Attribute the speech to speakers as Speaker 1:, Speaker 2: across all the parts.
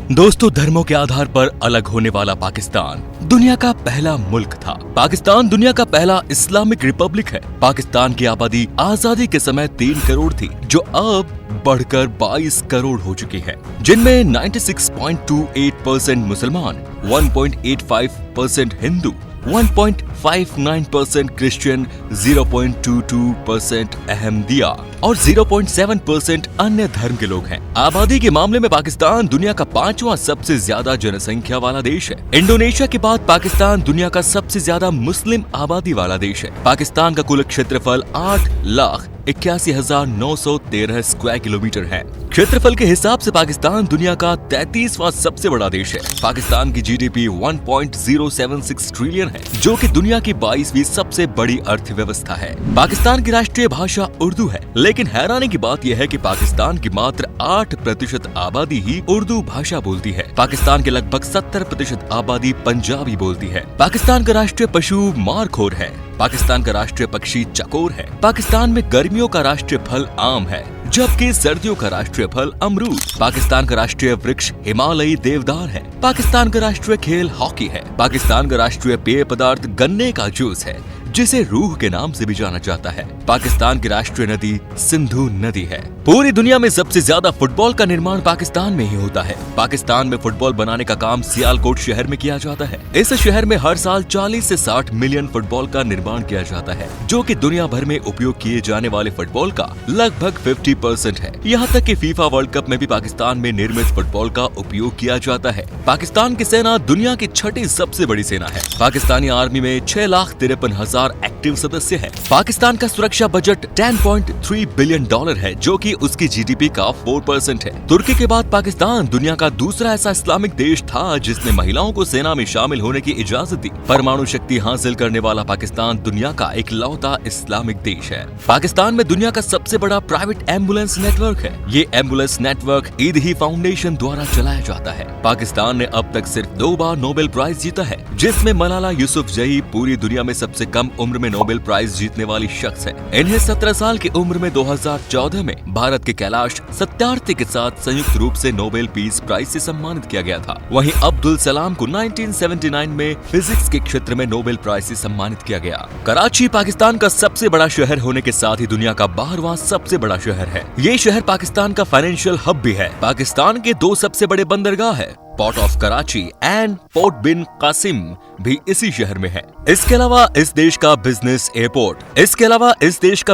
Speaker 1: दोस्तों, धर्मों के आधार पर अलग होने वाला पाकिस्तान दुनिया का पहला मुल्क था। पाकिस्तान दुनिया का पहला इस्लामिक रिपब्लिक है। पाकिस्तान की आबादी आजादी के समय 3 करोड़ थी, जो अब बढ़कर 22 करोड़ हो चुकी है, जिनमें 96.28% मुसलमान, 1.85% हिंदू, 1.59% क्रिश्चियन, 0.22% अहमदिया और 0.7% अन्य धर्म के लोग हैं। आबादी के मामले में पाकिस्तान दुनिया का 5वां सबसे ज्यादा जनसंख्या वाला देश है। इंडोनेशिया के बाद पाकिस्तान दुनिया का सबसे ज्यादा मुस्लिम आबादी वाला देश है। पाकिस्तान का कुल क्षेत्रफल 8,81,913 स्क्वायर किलोमीटर है। क्षेत्रफल के हिसाब से पाकिस्तान दुनिया का 33वां सबसे बड़ा देश है। पाकिस्तान की जीडीपी 1.076 ट्रिलियन है, जो कि दुनिया की 22वीं सबसे बड़ी अर्थव्यवस्था है। पाकिस्तान की राष्ट्रीय भाषा उर्दू है, लेकिन हैरानी की बात यह है कि पाकिस्तान की मात्र 8% आबादी ही उर्दू भाषा बोलती है। पाकिस्तान के लगभग 70% आबादी पंजाबी बोलती है। पाकिस्तान का राष्ट्रीय पशु मारखोर है। पाकिस्तान का राष्ट्रीय पक्षी चकोर है। पाकिस्तान में गर्मियों का राष्ट्रीय फल आम है, जबकि सर्दियों का राष्ट्रीय फल अमरूद। पाकिस्तान का राष्ट्रीय वृक्ष हिमालयी देवदार है। पाकिस्तान का राष्ट्रीय खेल हॉकी है। पाकिस्तान का राष्ट्रीय पेय पदार्थ गन्ने का जूस है, जिसे रूह के नाम से भी जाना जाता है। पाकिस्तान की राष्ट्रीय नदी सिंधु नदी है। पूरी दुनिया में सबसे ज्यादा फुटबॉल का निर्माण पाकिस्तान में ही होता है। पाकिस्तान में फुटबॉल बनाने का काम सियालकोट शहर में किया जाता है। इस शहर में हर साल 40 से 60 मिलियन फुटबॉल का निर्माण किया जाता है, जो कि दुनिया भर में उपयोग किए जाने वाले फुटबॉल का लगभग 50% है। यहाँ तक कि फीफा वर्ल्ड कप में भी पाकिस्तान में निर्मित फुटबॉल का उपयोग किया जाता है। पाकिस्तान की सेना दुनिया की 6ठी सबसे बड़ी सेना है। पाकिस्तानी आर्मी में 6,53,000 एक्टिव सदस्य हैं। पाकिस्तान का सुरक्षा बजट $10.3 बिलियन है, जो कि उसकी जीडीपी का 4% है। तुर्की के बाद पाकिस्तान दुनिया का दूसरा ऐसा इस्लामिक देश था जिसने महिलाओं को सेना में शामिल होने की इजाजत दी। परमाणु शक्ति हासिल करने वाला पाकिस्तान दुनिया का इकलौता इस्लामिक देश है। पाकिस्तान में दुनिया का सबसे बड़ा प्राइवेट एम्बुलेंस नेटवर्क है। ये एम्बुलेंस नेटवर्क ईदही फाउंडेशन द्वारा चलाया जाता है। पाकिस्तान ने अब तक सिर्फ 2 बार नोबेल प्राइज जीता है, जिसमें मलाला यूसुफजई पूरी दुनिया में सबसे कम उम्र में नोबेल प्राइज जीतने वाली शख्स है। इन्हें 17 साल की उम्र में 2014 में भारत के कैलाश सत्यार्थी के साथ संयुक्त रूप से नोबेल पीस प्राइज से सम्मानित किया गया था। वहीं अब्दुल सलाम को 1979 में फिजिक्स के क्षेत्र में नोबेल प्राइज से सम्मानित किया गया। कराची पाकिस्तान का सबसे बड़ा शहर होने के साथ ही दुनिया का 12वां सबसे बड़ा शहर है। ये शहर पाकिस्तान का फाइनेंशियल हब भी है। पाकिस्तान के 2 सबसे बड़े बंदरगाह है, port of Karachi and port Bin Qasim भी इसी शहर में है। इसके अलावा इस देश का business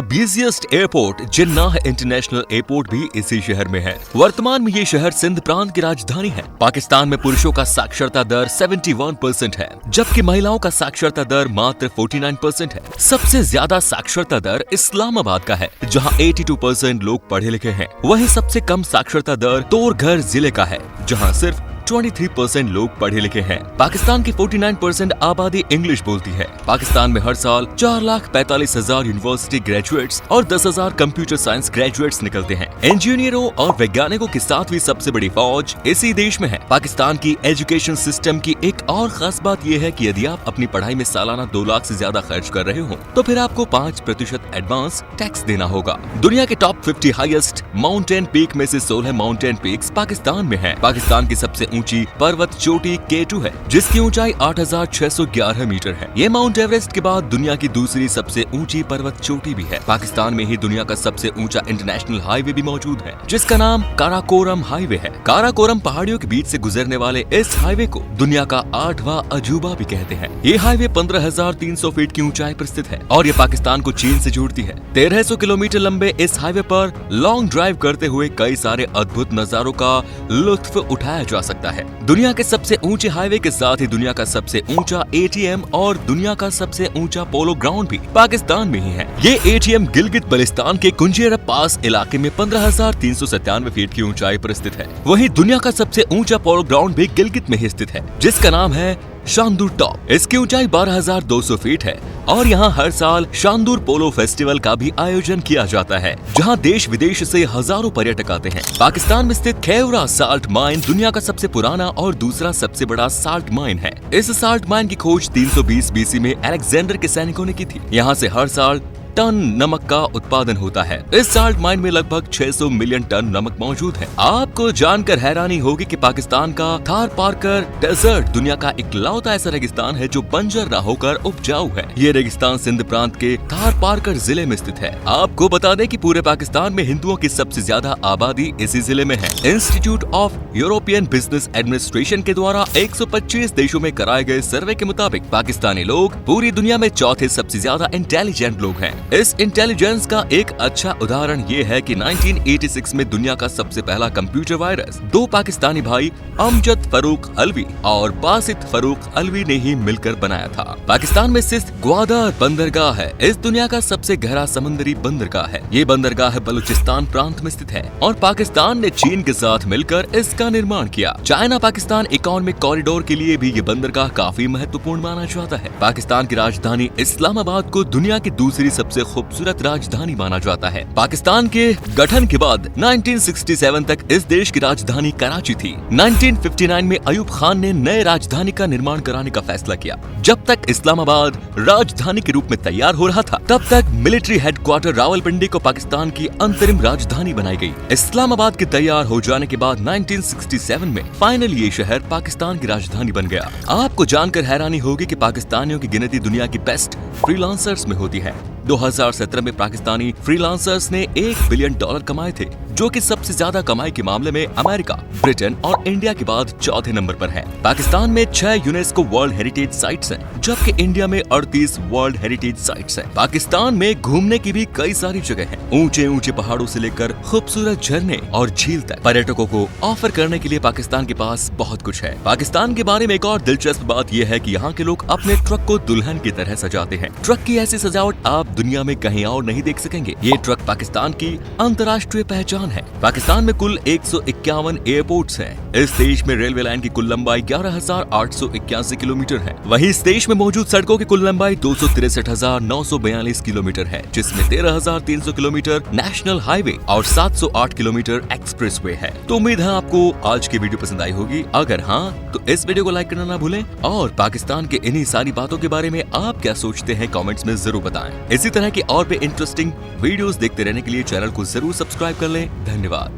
Speaker 1: busiest airport Jinnah international airport भी इसी शहर में है। वर्तमान में ये शहर सिंध प्रांत की राजधानी है। पाकिस्तान में पुरुषों का साक्षरता दर 71% है, जबकि महिलाओं का साक्षरता दर मात्र 49% है। सबसे ज्यादा साक्षरता दर इस्लामाबाद का है, जहाँ 82% लोग पढ़े लिखे हैं। वहीं सबसे कम साक्षरता दर तोरघर जिले का है, जहाँ सिर्फ 23% लोग पढ़े लिखे हैं। पाकिस्तान की 49% आबादी इंग्लिश बोलती है। पाकिस्तान में हर साल 4,45,000 यूनिवर्सिटी ग्रेजुएट्स और 10,000 कंप्यूटर साइंस ग्रेजुएट्स निकलते हैं। इंजीनियरों और वैज्ञानिकों की 7वीं सबसे बड़ी फौज इसी देश में है। पाकिस्तान की एजुकेशन सिस्टम की एक और खास बात यह है कि यदि आप अपनी पढ़ाई में सालाना 2 लाख से ज्यादा खर्च कर रहे हो, तो फिर आपको 5% एडवांस टैक्स देना होगा। दुनिया के टॉप 50 हाईएस्ट माउंटेन पीक में से 16 माउंटेन पीक्स पाकिस्तान में है। पाकिस्तान की सबसे ऊंची पर्वत चोटी K2 है, जिसकी ऊंचाई 8,611 मीटर है। ये माउंट एवरेस्ट के बाद दुनिया की दूसरी सबसे ऊंची पर्वत चोटी भी है। पाकिस्तान में ही दुनिया का सबसे ऊंचा इंटरनेशनल हाईवे भी मौजूद है, जिसका नाम काराकोरम हाईवे है। काराकोरम पहाड़ियों के बीच से गुजरने वाले इस हाईवे को दुनिया का 8वां अजूबा भी कहते हैं। ये हाईवे 15,300 फीट की ऊंचाई पर स्थित है और ये पाकिस्तान को चीन से जोड़ती है। 1300 किलोमीटर लंबे इस हाईवे पर लॉन्ग ड्राइव करते हुए कई सारे अद्भुत नजारों का लुत्फ उठाया जा सकता है। दुनिया के सबसे ऊंचे हाईवे के साथ ही दुनिया का सबसे ऊंचा एटीएम और दुनिया का सबसे ऊंचा पोलो ग्राउंड भी पाकिस्तान में ही है। ये एटीएम गिलगित बल्तिस्तान के कुंजेरा पास इलाके में 15,397 फीट की ऊंचाई पर स्थित है। वहीं दुनिया का सबसे ऊंचा पोलो ग्राउंड भी गिलगित में ही स्थित है, जिसका नाम है शांदूर टॉप। इसकी ऊंचाई 12,200 फीट है और यहाँ हर साल शांदूर पोलो फेस्टिवल का भी आयोजन किया जाता है, जहाँ देश विदेश से हजारों पर्यटक आते हैं। पाकिस्तान में स्थित खेवरा साल्ट माइन दुनिया का सबसे पुराना और दूसरा सबसे बड़ा साल्ट माइन है। इस साल्ट माइन की खोज 320 BC में अलेक्जेंडर के सैनिकों ने की थी। यहाँ से हर साल टन नमक का उत्पादन होता है। इस साल्ट माइन में लगभग 600 मिलियन टन नमक मौजूद है। आपको जानकर हैरानी होगी कि पाकिस्तान का थार पारकर डेजर्ट दुनिया का इकलौता ऐसा रेगिस्तान है जो बंजर न होकर उपजाऊ है। ये रेगिस्तान सिंध प्रांत के थार पारकर जिले में स्थित है। आपको बता दें कि पूरे पाकिस्तान में हिंदुओं की सबसे ज्यादा आबादी इसी जिले में है। Institute of European business administration के द्वारा 125 देशों में कराए गए सर्वे के मुताबिक पाकिस्तानी लोग पूरी दुनिया में चौथे सबसे ज्यादा इंटेलिजेंट लोग हैं। इस इंटेलिजेंस का एक अच्छा उदाहरण ये है कि 1986 में दुनिया का सबसे पहला कंप्यूटर वायरस दो पाकिस्तानी भाई अमजद फरूक अलवी और बासित फरूक अलवी ने ही मिलकर बनाया था। पाकिस्तान में स्थित ग्वादर बंदरगाह है। इस दुनिया का सबसे गहरा समुद्री बंदरगाह है। ये बंदरगाह बलूचिस्तान प्रांत में स्थित है और पाकिस्तान ने चीन के साथ मिलकर इसका निर्माण किया। चाइना पाकिस्तान इकोनॉमिक कॉरिडोर के लिए भी ये बंदरगाह काफी महत्वपूर्ण माना जाता है। पाकिस्तान की राजधानी इस्लामाबाद को दुनिया की दूसरी सबसे खूबसूरत राजधानी माना जाता है। पाकिस्तान के गठन के बाद 1967 तक इस देश की राजधानी कराची थी। 1959 में अयूब खान ने नए राजधानी का निर्माण कराने का फैसला किया। जब तक इस्लामाबाद राजधानी के रूप में तैयार हो रहा था, तब तक मिलिट्री हेडक्वार्टर रावलपिंडी को पाकिस्तान की अंतरिम राजधानी बनाई गई। इस्लामाबाद के तैयार हो जाने के बाद 1967 में फाइनल ये शहर पाकिस्तान की राजधानी बन गया। आपको जानकर हैरानी होगी कि पाकिस्तानियों की गिनती दुनिया की बेस्ट फ्रीलांसर्स में होती है। 2017 में पाकिस्तानी फ्रीलांसर्स ने $1 बिलियन कमाए थे, जो कि सबसे ज्यादा कमाई के मामले में अमेरिका, ब्रिटेन और इंडिया के बाद चौथे नंबर पर है। पाकिस्तान में 6 यूनेस्को वर्ल्ड हेरिटेज साइट्स हैं, जबकि इंडिया में 38 वर्ल्ड हेरिटेज साइट्स हैं। पाकिस्तान में घूमने की भी कई सारी जगह हैं। ऊंचे ऊंचे पहाड़ों से लेकर खूबसूरत झरने और झील तक पर्यटकों को ऑफर करने के लिए पाकिस्तान के पास बहुत कुछ है। पाकिस्तान के बारे में एक और दिलचस्प बात यह है कि यहाँ के लोग अपने ट्रक को दुल्हन की तरह सजाते हैं। ट्रक की ऐसी सजावट आप दुनिया में कहीं और नहीं देख सकेंगे। ये ट्रक पाकिस्तान की अंतर्राष्ट्रीय पहचान है। पाकिस्तान में कुल 151 एयरपोर्ट्स हैं। इस देश में रेलवे लाइन की कुल लंबाई 11,881 किलोमीटर है। वहीं इस देश में मौजूद सड़कों की कुल लंबाई 263,942 किलोमीटर है, जिसमें 13,300 किलोमीटर नेशनल हाईवे और 708 किलोमीटर एक्सप्रेसवे है। तो उम्मीद है आपको आज की वीडियो पसंद आई होगी। अगर हाँ, तो इस वीडियो को लाइक करना ना भूलें और पाकिस्तान के इन्हीं सारी बातों के बारे में आप क्या सोचते हैं कमेंट्स में जरूर बताएं। इसी तरह के और भी इंटरेस्टिंग वीडियोस देखते रहने के लिए चैनल को जरूर सब्सक्राइब कर लें। धन्यवाद।